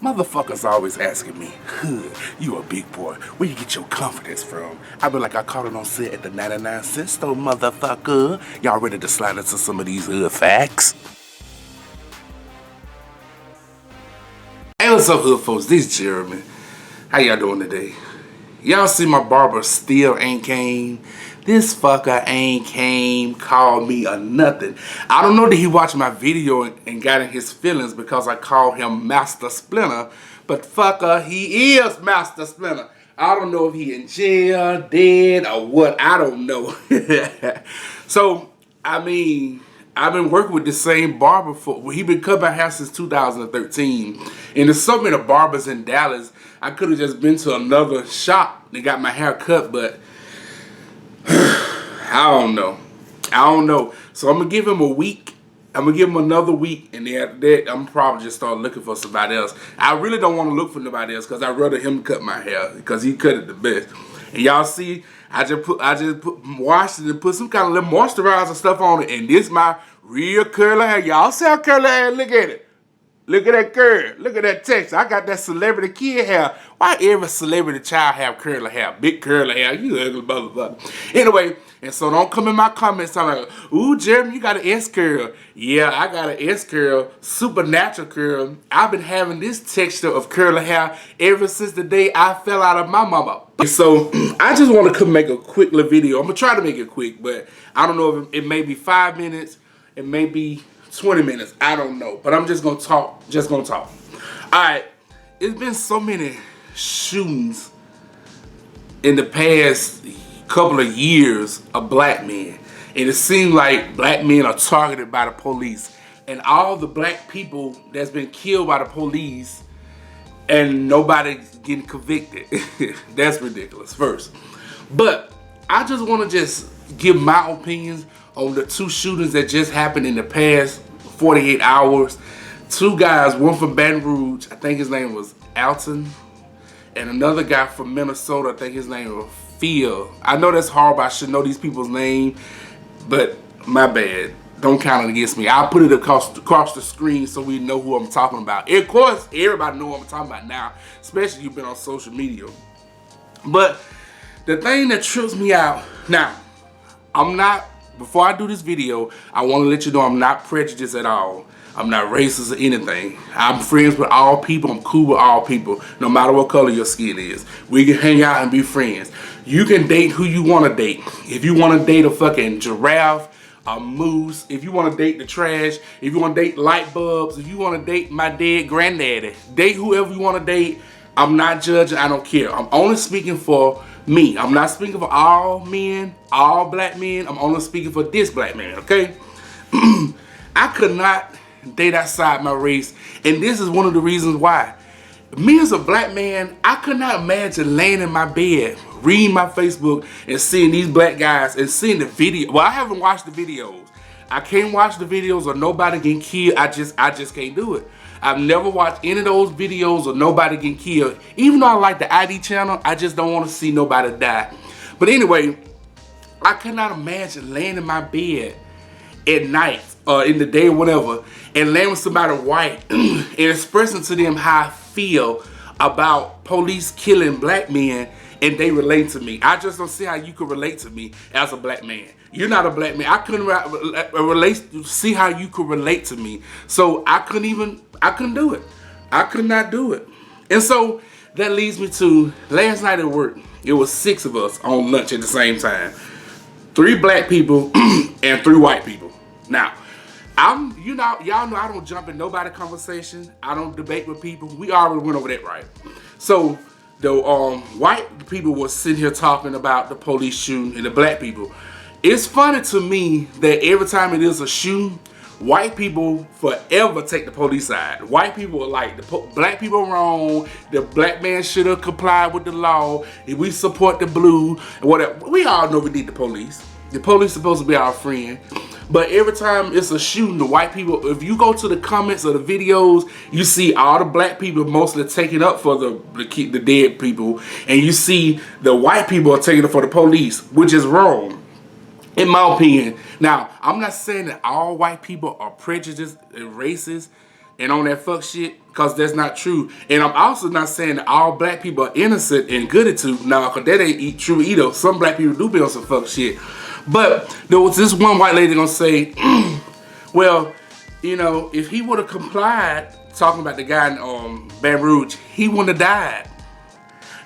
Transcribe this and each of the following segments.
Motherfuckers always asking me, Hood, you a big boy, where you get your confidence from? I be like, I caught it on set at the 99-cent store, motherfucker. Y'all ready to slide into some of these hood facts? Hey, what's up, hood folks? This is Jeremy. How y'all doing today? Y'all see my barber still ain't came? This fucker ain't came, called me or nothing. I don't know that he watched my video and got in his feelings because I called him Master Splinter, but fucker, he is Master Splinter. I don't know if he in jail, dead, or what, I don't know. So, I mean, I've been working with the same barber for, he been cut my hair since 2013. And there's so many barbers in Dallas, I could have just been to another shop and got my hair cut, but I don't know. So I'm going to give him a week. I'm going to give him another week, and then after that, I'm probably just start looking for somebody else. I really don't want to look for nobody else because I'd rather him cut my hair because he cut it the best. And y'all see, I just washed it and put some kind of little moisturizer stuff on it, and this my real curly hair. Y'all see how curly hair? Look at it. Look at that curl. Look at that texture. I got that celebrity kid hair. Why every celebrity child have curly hair? Big curly hair. You ugly motherfucker. Anyway, and so don't come in my comments talking like, ooh, Jeremy, you got an S curl. Yeah, I got an S curl. Supernatural curl. I've been having this texture of curly hair ever since the day I fell out of my mama. So I just want to come make a quick little video. I'm going to try to make it quick, but I don't know if it may be 5 minutes. It may be 20 minutes, I don't know, but I'm just gonna talk, All right, it's been so many shootings in the past couple of years of black men, and it seems like black men are targeted by the police, and all the black people that's been killed by the police and nobody's getting convicted. That's ridiculous, first. But I just want to give my opinions on the two shootings that just happened in the past 48 hours. Two guys, one from Baton Rouge, I think his name was Alton, and another guy from Minnesota, I think his name was Phil. I know that's horrible, I should know these people's name, but my bad. Don't count it against me. I'll put it across the screen so we know who I'm talking about. And of course, everybody know what I'm talking about now, especially if you've been on social media. But the thing that trips me out, now, before I do this video, I want to let you know I'm not prejudiced at all. I'm not racist or anything. I'm friends with all people. I'm cool with all people, no matter what color your skin is. We can hang out and be friends. You can date who you want to date. If you want to date a fucking giraffe, a moose, if you want to date the trash, if you want to date light bulbs, if you want to date my dead granddaddy, date whoever you want to date. I'm not judging. I don't care. I'm only speaking for me. I'm not speaking for all men, all black men. I'm only speaking for this black man, okay? I could not date outside my race, and this is one of the reasons why. Me as a black man, I could not imagine laying in my bed, reading my Facebook, and seeing these black guys and seeing the video. Well, I haven't watched the videos. I can't watch the videos of nobody getting killed. I just can't do it. I've never watched any of those videos of nobody getting killed. Even though I like the ID channel, I just don't want to see nobody die. But anyway, I cannot imagine laying in my bed at night or in the day or whatever and laying with somebody white and expressing to them how I feel about police killing black men and they relate to me. I just don't see how you could relate to me as a black man. You're not a black man. I couldn't see how you could relate to me. So I couldn't do it. I could not do it. And so that leads me to last night at work. It was 6 of us on lunch at the same time. 3 black people and 3 white people. Now, y'all know I don't jump in nobody's conversation. I don't debate with people. We already went over that, right? So the white people were sitting here talking about the police shooting and the black people. It's funny to me that every time it is a shooting, white people forever take the police side. White people are like, black people are wrong, the black man should have complied with the law, and we support the blue, and whatever. We all know we need the police. The police supposed to be our friend. But every time it's a shooting, the white people, if you go to the comments of the videos, you see all the black people mostly taking up for the dead people, and you see the white people are taking up for the police, which is wrong, in my opinion. Now, I'm not saying that all white people are prejudiced and racist. and on that fuck shit, because that's not true. And I'm also not saying that all black people are innocent and good at it. Now, because that ain't true either. Some black people do be on some fuck shit. But there was this one white lady gonna say, well, you know, if he would have complied, talking about the guy in Baton Rouge, he wouldn't have died.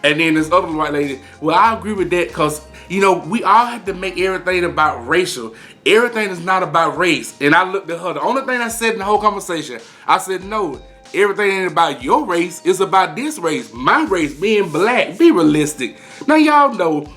And then this other white lady, well, I agree with that because, you know, we all have to make everything about racial. Everything is not about race. And I looked at her. The only thing I said in the whole conversation, I said, no, everything ain't about your race. It's about this race. My race, being black. Be realistic. Now, y'all know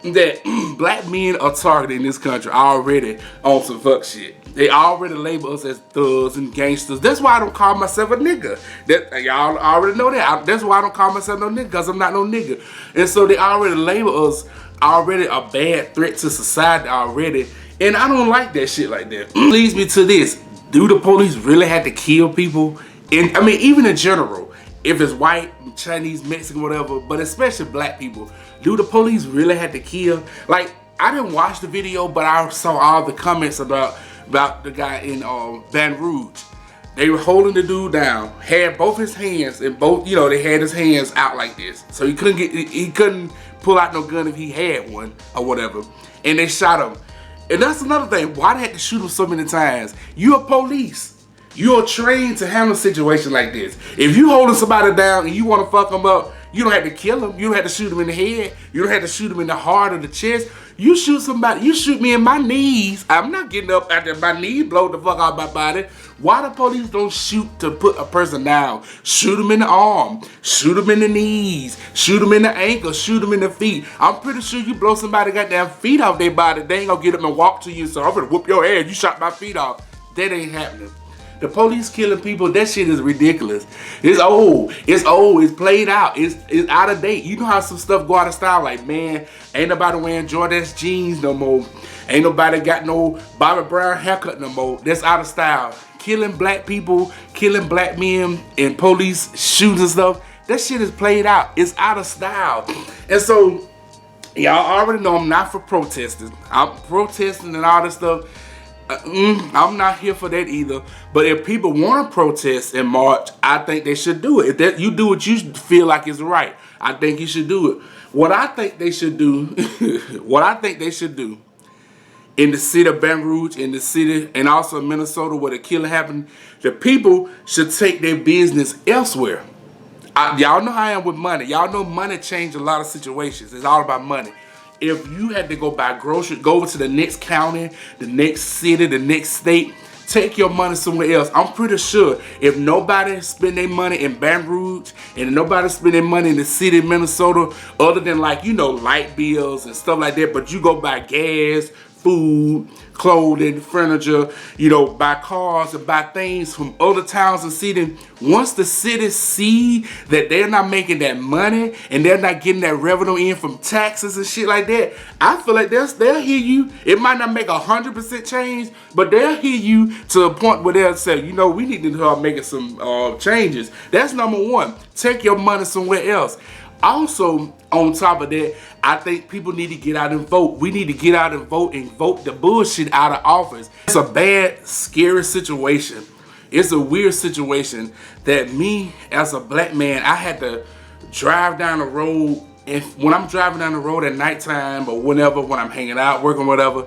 that black men are targeted in this country already on some fuck shit. They already label us as thugs and gangsters. That's why I don't call myself a nigga. That y'all already know that. That's why I don't call myself no nigga, because I'm not no nigga. And so they already label us already a bad threat to society already. And I don't like that shit like that. Leads me to this. Do the police really have to kill people? And I mean, even in general, if it's white, Chinese, Mexican, whatever, but especially black people, do the police really have to kill? Like, I didn't watch the video, but I saw all the comments about the guy in Baton Rouge. They were holding the dude down, had both his hands, and both, you know, they had his hands out like this. So he couldn't pull out no gun if he had one or whatever. And they shot him. And that's another thing. Why they had to shoot him so many times? You're police. You're trained to handle a situation like this. If you holding somebody down and you want to fuck them up, you don't have to kill them. You don't have to shoot them in the head. You don't have to shoot them in the heart or the chest. You shoot somebody, you shoot me in my knees. I'm not getting up after my knee blow the fuck out my body. Why the police don't shoot to put a person down? Shoot them in the arm, shoot them in the knees, shoot them in the ankle, shoot them in the feet. I'm pretty sure you blow somebody goddamn feet off their body, they ain't gonna get up and walk to you, so I'm gonna whoop your ass. You shot my feet off. That ain't happening. The police killing people, that shit is ridiculous. It's old. It's old. It's played out. It's out of date. You know how some stuff go out of style? Like, man, ain't nobody wearing Jordan's jeans no more. Ain't nobody got no Bobby Brown haircut no more. That's out of style. Killing black people, killing black men, and police shootings and stuff, that shit is played out. It's out of style. And so, y'all already know I'm not for protesting. I'm protesting and all this stuff. I'm not here for that either. But if people want to protest and march, I think they should do it. If that you do what you feel like is right, I think you should do it. What I think they should do, what I think they should do in the city of Baton Rouge, in the city, and also Minnesota where the killing happened, the people should take their business elsewhere. Y'all know how I am with money. Y'all know money changes a lot of situations. It's all about money. If you had to go buy groceries, go over to the next county, the next city, the next state, take your money somewhere else. I'm pretty sure if nobody spend their money in Baton Rouge and nobody spend their money in the city of Minnesota, other than like, you know, light bills and stuff like that, but you go buy gas, food, clothing, furniture, you know, buy cars and buy things from other towns and cities. Once the cities see that they're not making that money and they're not getting that revenue in from taxes and shit like that, I feel like they'll hear you. It might not make 100% change, but they'll hear you to a point where they'll say, you know, we need to start making some changes. That's number one. Take your money somewhere else. Also, on top of that, I think people need to get out and vote. We need to get out and vote the bullshit out of office. It's a bad, scary situation. It's a weird situation that me, as a black man, I had to drive down the road. And when I'm driving down the road at nighttime or whenever, when I'm hanging out, working, whatever,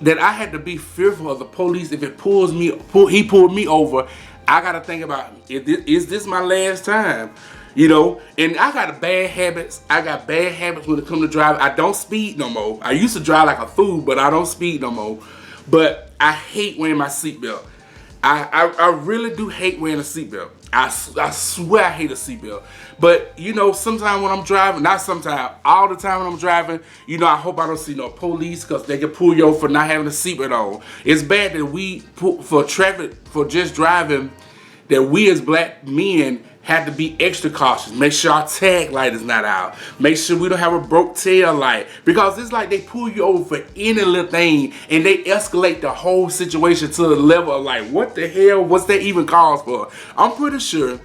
that I had to be fearful of the police. If it he pulled me over, I got to think about, is this my last time? You know, and I got bad habits. I got bad habits when it comes to driving. I don't speed no more. I used to drive like a fool, but I don't speed no more. But I hate wearing my seatbelt. I really do hate wearing a seatbelt. I swear I hate a seatbelt. But, you know, sometimes when I'm driving, not sometimes, all the time when I'm driving, you know, I hope I don't see no police because they can pull you over for not having a seatbelt on. It's bad that we, for traffic, for just driving, that we as black men have to be extra cautious. Make sure our tag light is not out. Make sure we don't have a broke tail light. Because it's like they pull you over for any little thing and they escalate the whole situation to the level of like, what the hell? What's that even cause for? I'm pretty sure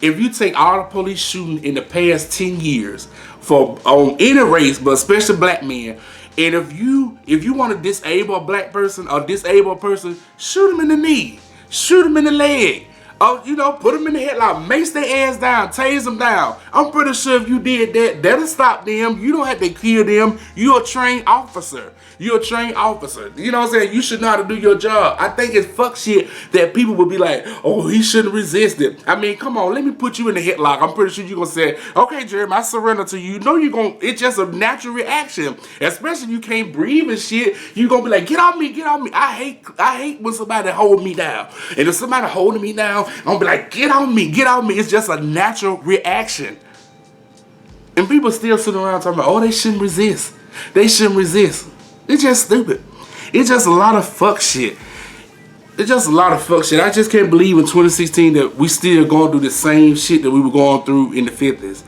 if you take all the police shooting in the past 10 years for on any race, but especially black men, and if you want to disable a black person or disable a person, shoot him in the knee. Shoot him in the leg. Oh, you know, put them in the headlock, mace their ass down, tase them down. I'm pretty sure if you did that, that'll stop them. You don't have to kill them. You're a trained officer. You're a trained officer. You know what I'm saying? You should know how to do your job. I think it's fuck shit that people would be like, oh, he shouldn't resist it. I mean, come on, let me put you in the headlock. I'm pretty sure you're going to say, okay, Jeremy, I surrender to you. No, you're going to, it's just a natural reaction. Especially if you can't breathe and shit, you're going to be like, get off me, get off me. I hate when somebody hold me down. And if somebody holding me down, I'm going to be like, get on me, get on me. It's just a natural reaction. And people still sitting around talking about, oh, they shouldn't resist. They shouldn't resist. It's just stupid. It's just a lot of fuck shit. It's just a lot of fuck shit. I just can't believe in 2016 that we still going through the same shit that we were going through in the 50s.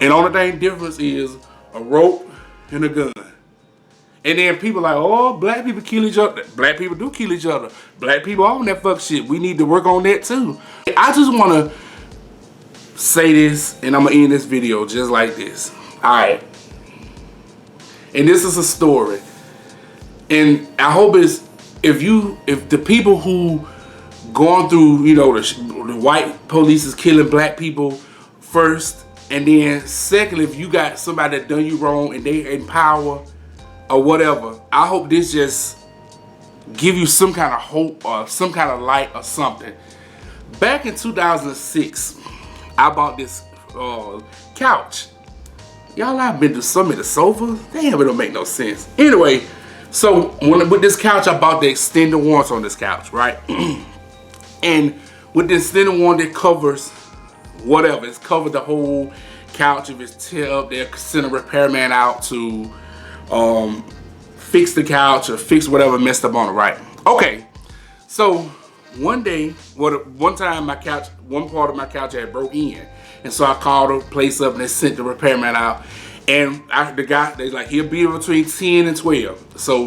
And the only thing difference is a rope and a gun. And then people like, oh, black people kill each other. Black people do kill each other. Black people own that fuck shit. We need to work on that too. I just want to say this, and I'm going to end this video just like this. Alright. And this is a story. And I hope it's, if the people who going through, you know, the white police is killing black people first, and then secondly, if you got somebody that done you wrong and they in power or whatever, I hope this just give you some kind of hope or some kind of light or something. Back in 2006, I bought this couch. Y'all, I've been to some of the sofas. Damn, it don't make no sense. Anyway, so with this couch, I bought the extended warranty on this couch, right? And with the extended warranty, it covers whatever. It's covered the whole couch. If it's tear up, they'll send a repairman out to fix the couch or fix whatever messed up on it, right? Okay, so one day, one time my couch, one part of my couch had broke in. And so I called the place up and they sent the repairman out. And the guy, they like, he'll be between 10 and 12. So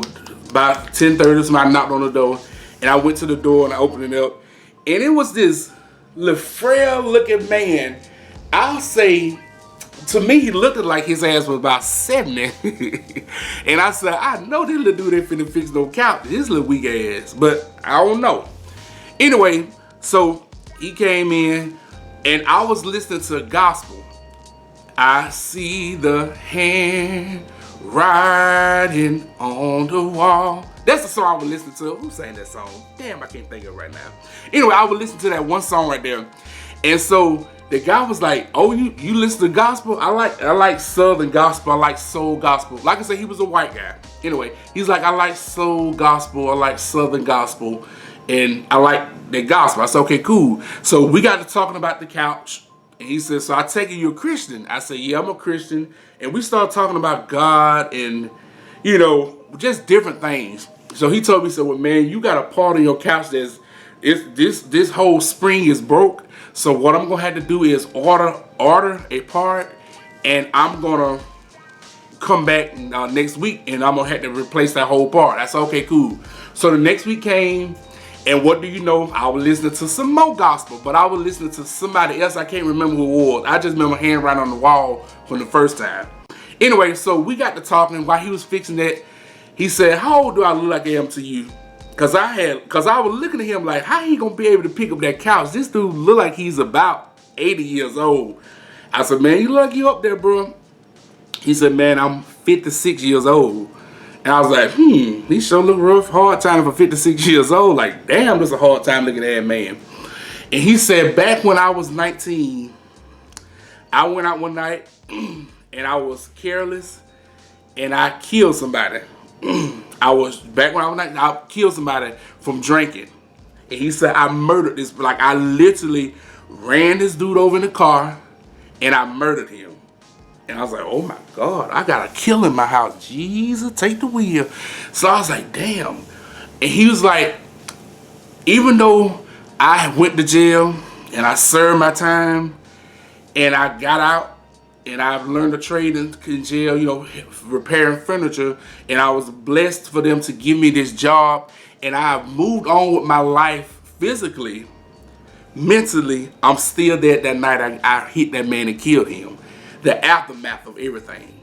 about 10:30, somebody knocked on the door. And I went to the door and I opened it up. And it was this little frail looking man. I'll say, to me, he looked like his ass was about 70. And I said, I know this little dude ain't finna fix no couch. This little weak ass. But I don't know. Anyway, so he came in and I was listening to gospel. I see the hand writing on the wall. That's the song I was listening to. Who sang that song? Damn, I can't think of it right now. Anyway, I was listening to that one song right there. And so the guy was like, oh, you listen to gospel? I like southern gospel. I like soul gospel. Like I said, he was a white guy. Anyway, he's like, I like soul gospel. I like southern gospel. And I like the gospel. I said, okay, cool. So we got to talking about the couch. And he said, so I take it you're a Christian. I said, yeah, I'm a Christian. And we started talking about God and, you know, just different things. So he told me, so well, man, you got a part of your couch that's, this whole spring is broke. So what I'm going to have to do is order a part. And I'm going to come back next week. And I'm going to have to replace that whole part. I said, okay, cool. So the next week came. And what do you know? I was listening to some more gospel, but I was listening to somebody else. I can't remember who it was. I just remember handwriting on the wall from the first time. Anyway, so we got to talking. While he was fixing that, he said, how old do I look like I am to you? Cause I was looking at him like, how he gonna be able to pick up that couch? This dude look like he's about 80 years old. I said, man, you look like you up there, bro. He said, man, I'm 56 years old. And I was like, he sure look rough, hard time for 56 years old. Like, damn, that's a hard time looking at that man. And he said, back when I was 19, I went out one night and I was careless and I killed somebody. Back when I was 19, I killed somebody from drinking. And he said, I murdered this, like I literally ran this dude over in the car and I murdered him. And I was like, oh my God, I got a kill in my house. Jesus, take the wheel. So I was like, damn. And he was like, even though I went to jail and I served my time and I got out and I've learned a trade in jail, you know, repairing furniture, and I was blessed for them to give me this job, and I've moved on with my life physically, mentally, I'm still there that night I hit that man and killed him. The aftermath of everything.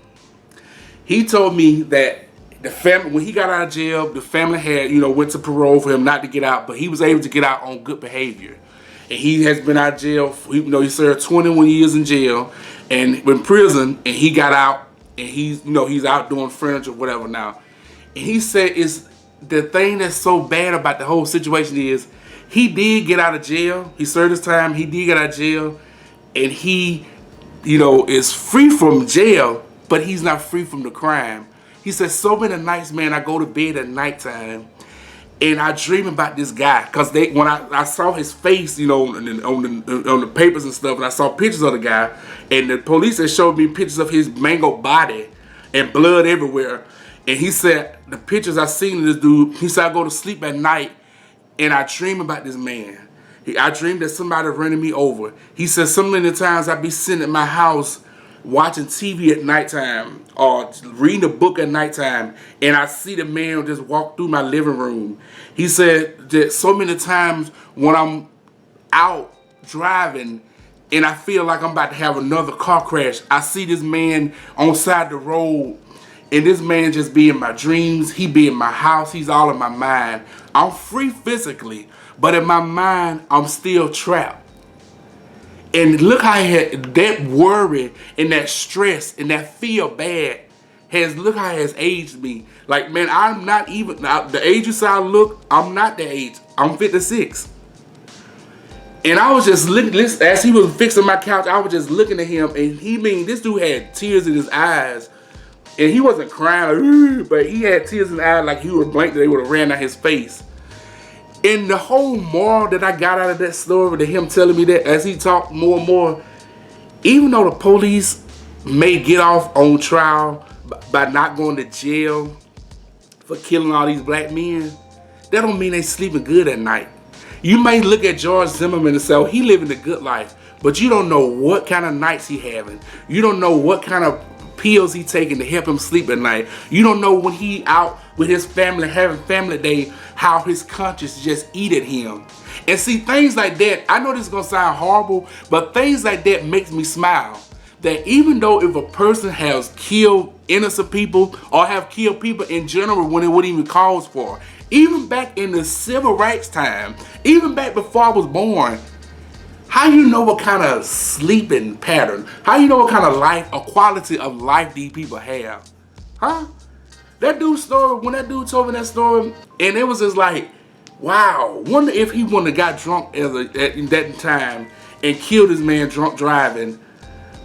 He told me that the family, when he got out of jail, the family had, you know, went to parole for him not to get out, but he was able to get out on good behavior. and he has been out of jail. He served 21 years in jail and in prison, and he got out, and he's out doing furniture, whatever now. And he said, "Is the thing that's so bad about the whole situation is he did get out of jail. He served his time. He did get out of jail, and he, is free from jail, but he's not free from the crime." He said, "So many nights, man, I go to bed at nighttime, and I dream about this guy, because when I saw his face, on the papers and stuff, and I saw pictures of the guy, and the police had showed me pictures of his mangled body and blood everywhere. And he said, the pictures I seen of this dude, he said, I go to sleep at night, and I dream about this man. I dream that somebody running me over. He said, so many times I be sitting at my house watching TV at nighttime or reading a book at nighttime, and I see the man just walk through my living room. He said that so many times when I'm out driving and I feel like I'm about to have another car crash, I see this man on side the road, and this man just be in my dreams. He be in my house. He's all in my mind. I'm free physically, but in my mind, I'm still trapped. And look how that worry and that stress and that feel bad look how it has aged me. Like, man, I'm not even, the age you say I look, I'm not that age. I'm 56. And I was just looking, as he was fixing my couch, I was just looking at him, and this dude had tears in his eyes. And he wasn't crying, but he had tears in his eyes like he was blank that they would have ran out his face. And the whole moral that I got out of that story, to him telling me that as he talked more and more, even though the police may get off on trial by not going to jail for killing all these black men, that don't mean they sleeping good at night. You may look at George Zimmerman and say, oh, he living a good life, but you don't know what kind of nights he having. You don't know what kind of pills he taking to help him sleep at night. You don't know when he out with his family having family day, how his conscience just eat at him. And see, things like that, I know this is gonna sound horrible, but things like that makes me smile. That even though if a person has killed innocent people or have killed people in general when it wouldn't even cause for, even back in the civil rights time, even back before I was born, how you know what kind of sleeping pattern, how you know what kind of life or quality of life these people have? Huh? That dude's story, when that dude told me that story, and it was just like, wow, wonder if he wouldn't have got drunk in that time and killed his man drunk driving,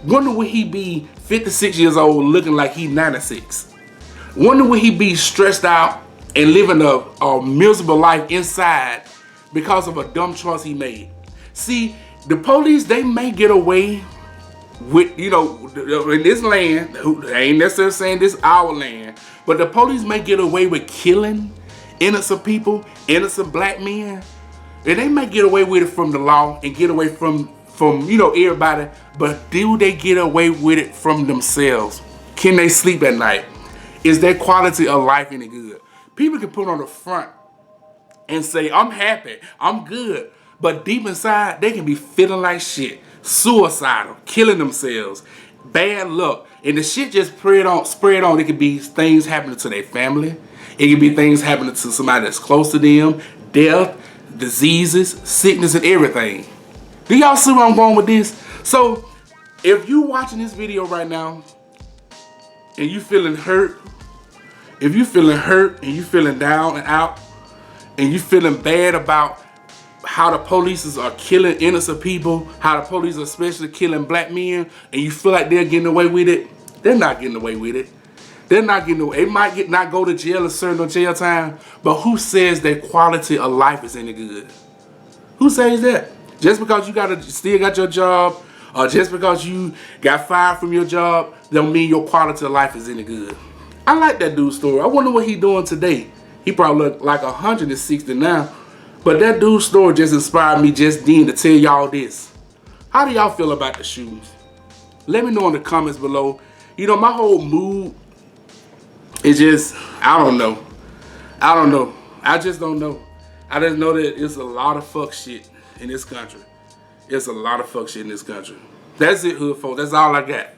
wonder would he be 56 years old looking like he 96? Wonder would he be stressed out and living a miserable life inside because of a dumb choice he made? See, the police, they may get away with, in this land, I ain't necessarily saying this our land, but the police may get away with killing innocent people, innocent black men, and they may get away with it from the law and get away from everybody, but do they get away with it from themselves? Can they sleep at night? Is their quality of life any good? People can put on the front and say, I'm happy, I'm good, but deep inside, they can be feeling like shit, suicidal, killing themselves, bad luck, and the shit just spread on. It could be things happening to their family. It could be things happening to somebody that's close to them, death, diseases, sickness, and everything. Do y'all see where I'm going with this? So, if you watching this video right now, and you feeling hurt, if you feeling hurt and you feeling down and out, and you feeling bad about how the police are killing innocent people, how the police are especially killing black men, and you feel like they're getting away with it, they're not getting away with it. They're not getting away. They might not go to jail and serve no jail time, but who says their quality of life is any good? Who says that? Just because you still got your job, or just because you got fired from your job, don't mean your quality of life is any good. I like that dude's story. I wonder what he's doing today. He probably look like 160 now. But that dude's story just inspired me just then to tell y'all this. How do y'all feel about the shoes? Let me know in the comments below. My whole mood is just, I don't know. I just don't know. I just know that it's a lot of fuck shit in this country. It's a lot of fuck shit in this country. That's it, hood folks. That's all I got.